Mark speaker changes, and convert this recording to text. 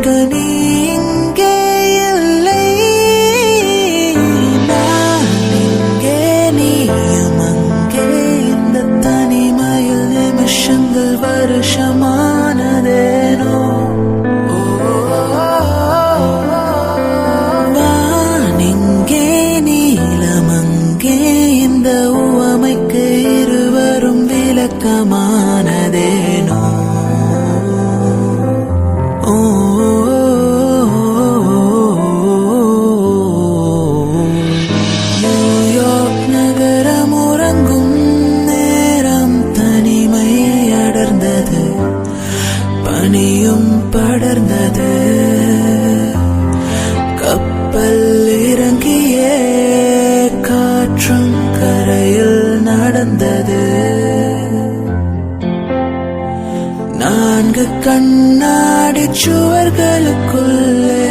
Speaker 1: இங்கு நீ இங்கே இல்லை, நான் இங்கே நீயும் அங்கே. இந்த தனிமையில் நிமிஷங்கள் வருஷமானதேனோ. வான் இங்கே நீலம் அங்கே. இந்த உவமைக்கு இருவரும் விளக்கமானதேனோ. நியூயார்க் நகரம் உறங்கும் நேரம் தனிமை அடர்ந்தது, பனியும் படர்ந்தது. கப்பல் இறங்கியே காற்றும் கரையில் நடந்தது. 4 கண்ணாடி சுவர்களுக்குள்ளே